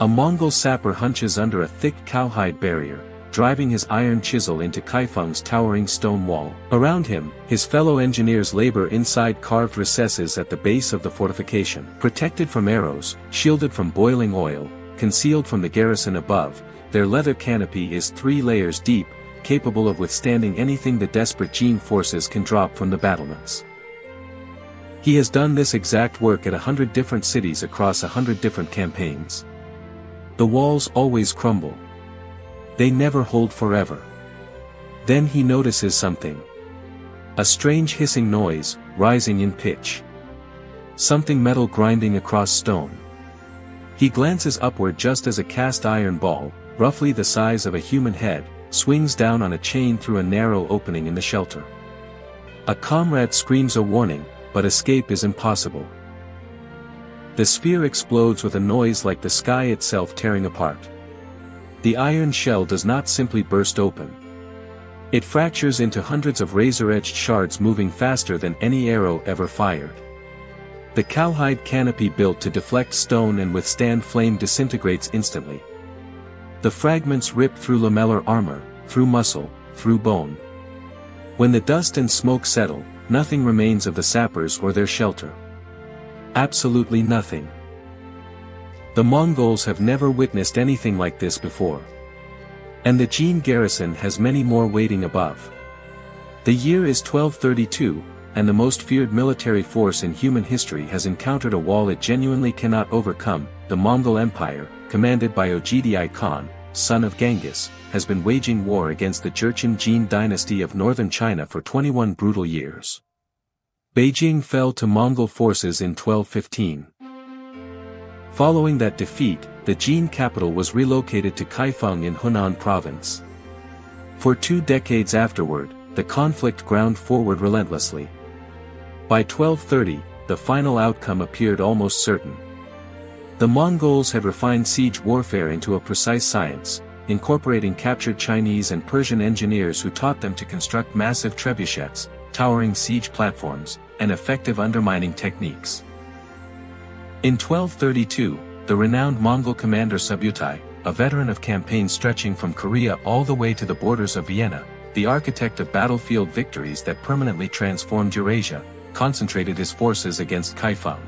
A Mongol sapper hunches under a thick cowhide barrier, driving his iron chisel into Kaifeng's towering stone wall. Around him, his fellow engineers labor inside carved recesses at the base of the fortification. Protected from arrows, shielded from boiling oil, concealed from the garrison above, their leather canopy is 3 layers deep, capable of withstanding anything the desperate Jin forces can drop from the battlements. He has done this exact work at 100 different cities across 100 different campaigns. The walls always crumble. They never hold forever. Then he notices something. A strange hissing noise, rising in pitch. Something metal grinding across stone. He glances upward just as a cast iron ball, roughly the size of a human head, swings down on a chain through a narrow opening in the shelter. A comrade screams a warning, but escape is impossible. The sphere explodes with a noise like the sky itself tearing apart. The iron shell does not simply burst open. It fractures into hundreds of razor-edged shards moving faster than any arrow ever fired. The cowhide canopy built to deflect stone and withstand flame disintegrates instantly. The fragments rip through lamellar armor, through muscle, through bone. When the dust and smoke settle, nothing remains of the sappers or their shelter. Absolutely nothing. The Mongols have never witnessed anything like this before. And the Jin garrison has many more waiting above. The year is 1232, and the most feared military force in human history has encountered a wall it genuinely cannot overcome. The Mongol Empire, commanded by Ogedai Khan, son of Genghis, has been waging war against the Jurchen Jin Dynasty of northern China for 21 brutal years. Beijing fell to Mongol forces in 1215. Following that defeat, the Jin capital was relocated to Kaifeng in Hunan province. For 2 decades afterward, the conflict ground forward relentlessly. By 1230, the final outcome appeared almost certain. The Mongols had refined siege warfare into a precise science, incorporating captured Chinese and Persian engineers who taught them to construct massive trebuchets, towering siege platforms, and effective undermining techniques. In 1232, the renowned Mongol commander Subutai, a veteran of campaigns stretching from Korea all the way to the borders of Vienna, the architect of battlefield victories that permanently transformed Eurasia, concentrated his forces against Kaifeng.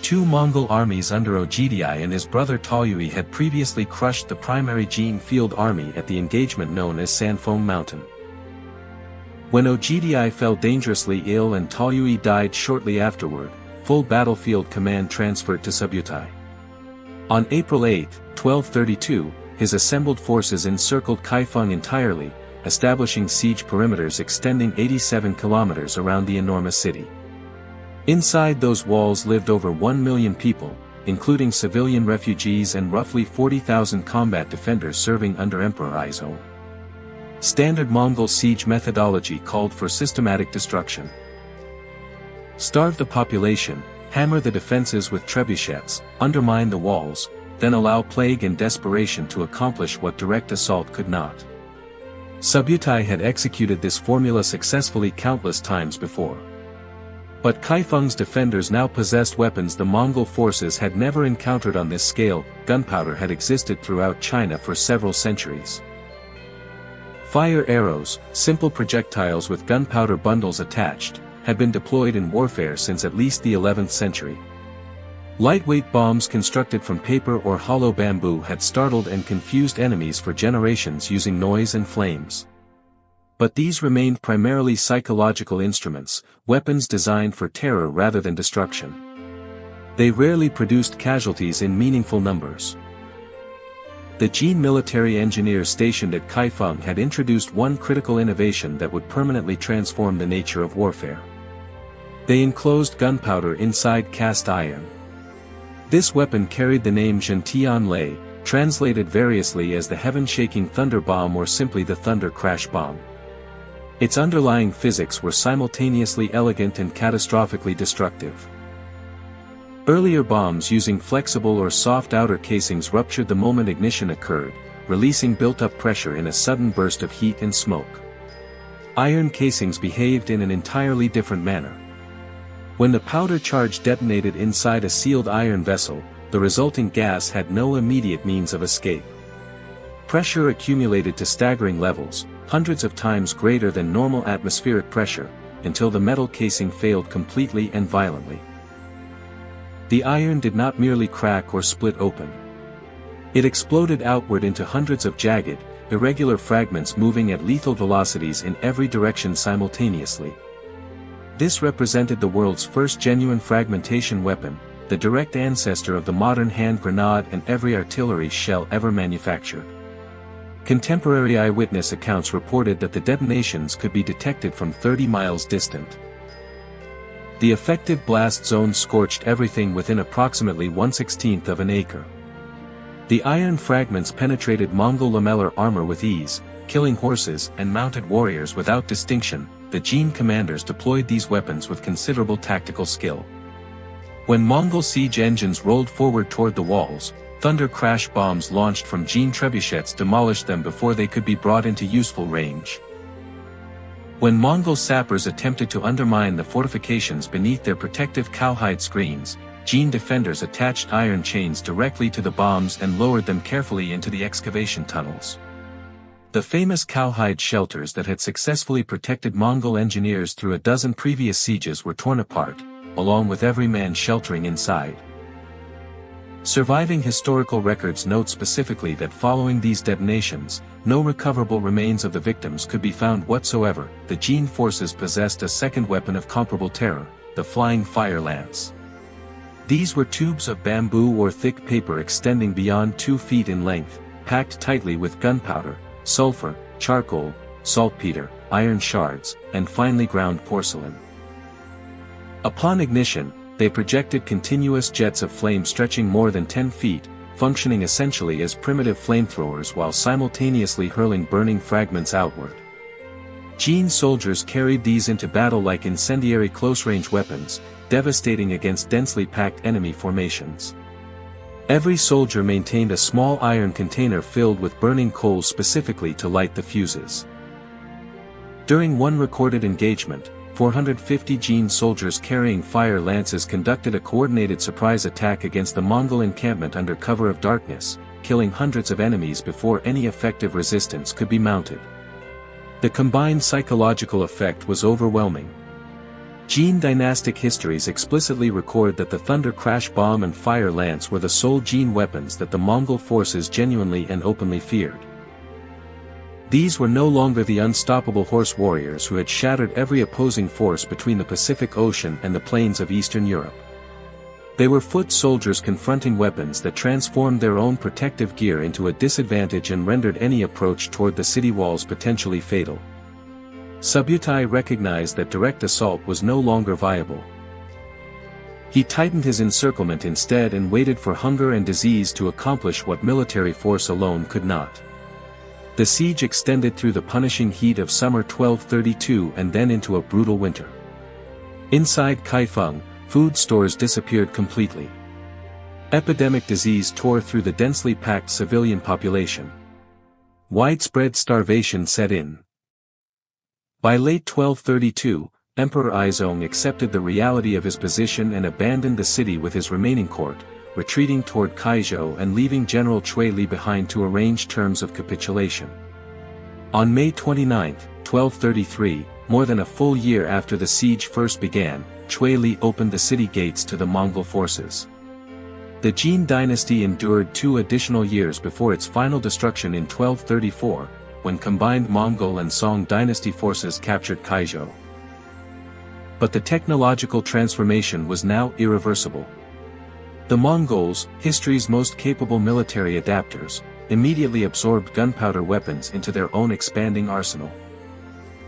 2 Mongol armies under Ogedai and his brother Taoyui had previously crushed the primary Jin field army at the engagement known as Sanfeng Mountain. When Ogedai fell dangerously ill and Taoyui died shortly afterward, full battlefield command transferred to Subutai. On April 8, 1232, his assembled forces encircled Kaifeng entirely, establishing siege perimeters extending 87 kilometers around the enormous city. Inside those walls lived over 1 million people, including civilian refugees and roughly 40,000 combat defenders serving under Emperor Aizo. Standard Mongol siege methodology called for systematic destruction. Starve the population, hammer the defenses with trebuchets, undermine the walls, then allow plague and desperation to accomplish what direct assault could not. Subutai had executed this formula successfully countless times before. But Kaifeng's defenders now possessed weapons the Mongol forces had never encountered on this scale. Gunpowder had existed throughout China for several centuries. Fire arrows, simple projectiles with gunpowder bundles attached, had been deployed in warfare since at least the 11th century. Lightweight bombs constructed from paper or hollow bamboo had startled and confused enemies for generations using noise and flames. But these remained primarily psychological instruments, weapons designed for terror rather than destruction. They rarely produced casualties in meaningful numbers. The Jin military engineers stationed at Kaifeng had introduced one critical innovation that would permanently transform the nature of warfare. They enclosed gunpowder inside cast iron. This weapon carried the name Zhentian Lei, translated variously as the heaven-shaking thunder bomb or simply the thunder crash bomb. Its underlying physics were simultaneously elegant and catastrophically destructive. Earlier bombs using flexible or soft outer casings ruptured the moment ignition occurred, releasing built-up pressure in a sudden burst of heat and smoke. Iron casings behaved in an entirely different manner. When the powder charge detonated inside a sealed iron vessel, the resulting gas had no immediate means of escape. Pressure accumulated to staggering levels, hundreds of times greater than normal atmospheric pressure, until the metal casing failed completely and violently. The iron did not merely crack or split open. It exploded outward into hundreds of jagged, irregular fragments moving at lethal velocities in every direction simultaneously. This represented the world's first genuine fragmentation weapon, the direct ancestor of the modern hand grenade and every artillery shell ever manufactured. Contemporary eyewitness accounts reported that the detonations could be detected from 30 miles distant. The effective blast zone scorched everything within approximately 1/16 of an acre. The iron fragments penetrated Mongol lamellar armor with ease, killing horses and mounted warriors without distinction. The Jin commanders deployed these weapons with considerable tactical skill. When Mongol siege engines rolled forward toward the walls, thunder crash bombs launched from Jin trebuchets demolished them before they could be brought into useful range. When Mongol sappers attempted to undermine the fortifications beneath their protective cowhide screens, Jin defenders attached iron chains directly to the bombs and lowered them carefully into the excavation tunnels. The famous cowhide shelters that had successfully protected Mongol engineers through a dozen previous sieges were torn apart, along with every man sheltering inside. Surviving historical records note specifically that following these detonations, no recoverable remains of the victims could be found whatsoever. The Jin forces possessed a second weapon of comparable terror, the flying fire lance. These were tubes of bamboo or thick paper extending beyond 2 feet in length, packed tightly with gunpowder, sulfur, charcoal, saltpeter, iron shards, and finely ground porcelain. Upon ignition, they projected continuous jets of flame stretching more than 10 feet, functioning essentially as primitive flamethrowers while simultaneously hurling burning fragments outward. Jin soldiers carried these into battle like incendiary close-range weapons, devastating against densely packed enemy formations. Every soldier maintained a small iron container filled with burning coals specifically to light the fuses. During one recorded engagement, 450 Jin soldiers carrying fire lances conducted a coordinated surprise attack against the Mongol encampment under cover of darkness, killing hundreds of enemies before any effective resistance could be mounted. The combined psychological effect was overwhelming. Jin dynastic histories explicitly record that the thunder crash bomb and fire lance were the sole Jin weapons that the Mongol forces genuinely and openly feared. These were no longer the unstoppable horse warriors who had shattered every opposing force between the Pacific Ocean and the plains of Eastern Europe. They were foot soldiers confronting weapons that transformed their own protective gear into a disadvantage and rendered any approach toward the city walls potentially fatal. Subutai recognized that direct assault was no longer viable. He tightened his encirclement instead and waited for hunger and disease to accomplish what military force alone could not. The siege extended through the punishing heat of summer 1232 and then into a brutal winter. Inside Kaifeng, food stores disappeared completely. Epidemic disease tore through the densely packed civilian population. Widespread starvation set in. By late 1232, Emperor Aizong accepted the reality of his position and abandoned the city with his remaining court, retreating toward Kaizhou and leaving General Cui Li behind to arrange terms of capitulation. On May 29, 1233, more than a full year after the siege first began, Cui Li opened the city gates to the Mongol forces. The Jin Dynasty endured 2 additional years before its final destruction in 1234, when combined Mongol and Song dynasty forces captured Kaizhou. But the technological transformation was now irreversible. The Mongols, history's most capable military adapters, immediately absorbed gunpowder weapons into their own expanding arsenal.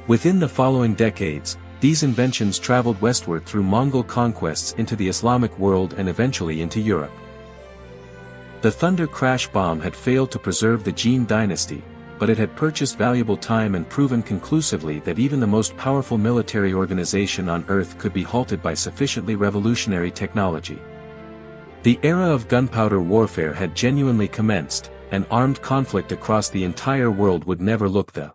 Within the following decades, these inventions traveled westward through Mongol conquests into the Islamic world and eventually into Europe. The thunder crash bomb had failed to preserve the Jin dynasty, but it had purchased valuable time and proven conclusively that even the most powerful military organization on Earth could be halted by sufficiently revolutionary technology. The era of gunpowder warfare had genuinely commenced, and armed conflict across the entire world would never look the